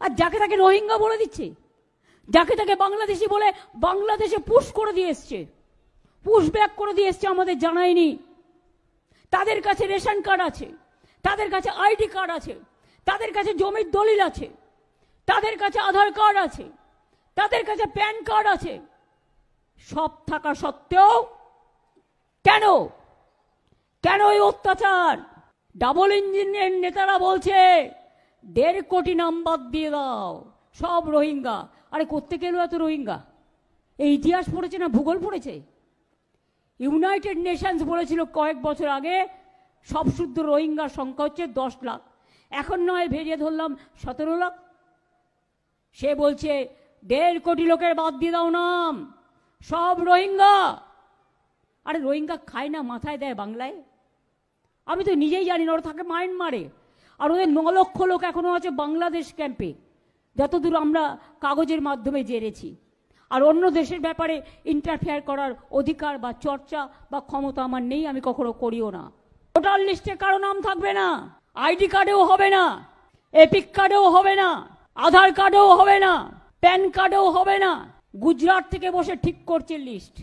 আর যাকে তাকে রোহিঙ্গা বলে দিচ্ছে, যাকে তাকে বাংলাদেশি বলে বাংলাদেশে পুশ করে দিয়ে এসছে, পুশ ব্যাক করে দিয়ে এসছে, আমাদের জানায়নি। তাদের কাছে রেশন কার্ড আছে, তাদের কাছে আইডি কার্ড আছে, তাদের কাছে জমির দলিল আছে, তাদের কাছে আধার কার্ড আছে, তাদের কাছে প্যান কার্ড আছে। সব থাকা সত্ত্বেও কেন কেন এই অত্যাচার? ডাবল ইঞ্জিনের নেতারা বলছে 1.5 কোটি নাম্বার দিয়ে দাও সব রোহিঙ্গা। আরে কোত্থেকে এলো এত রোহিঙ্গা? এই ইতিহাস পড়েছে না ভূগোল পড়েছে? ইউনাইটেড নেশনস বলেছিল কয়েক বছর আগে সব শুদ্ধ রোহিঙ্গার সংখ্যা হচ্ছে 10 লাখ। এখন নয় ভেরিয়ে ধরলাম 17 লাখ। সে বলছে 1.5 কোটি লোকের বাদ দিয়ে দাও নাম, সব রোহিঙ্গা। আরে রোহিঙ্গা খায় না, মাথায় দেয় বাংলায়? আমি তো নিজেই জানি না, ওরা থাকে মায়ানমারে। আর ওদের 9 লক্ষ লোক এখনো আছে বাংলাদেশ ক্যাম্পে, যতদূর আমরা কাগজের মাধ্যমে জেনেছি। আর অন্য দেশের ব্যাপারে ইন্টারফেয়ার করার অধিকার বা চর্চা বা ক্ষমতা আমার নেই, আমি কখনো করিও না। ভোটার লিস্টে কারো নাম থাকবে না, আইডি কার্ডেও হবে না, এপিক কার্ডেও হবে না, আধার কার্ডেও হবে না, প্যান কার্ডেও হবে না। গুজরাট থেকে বসে ঠিক করছে লিস্ট।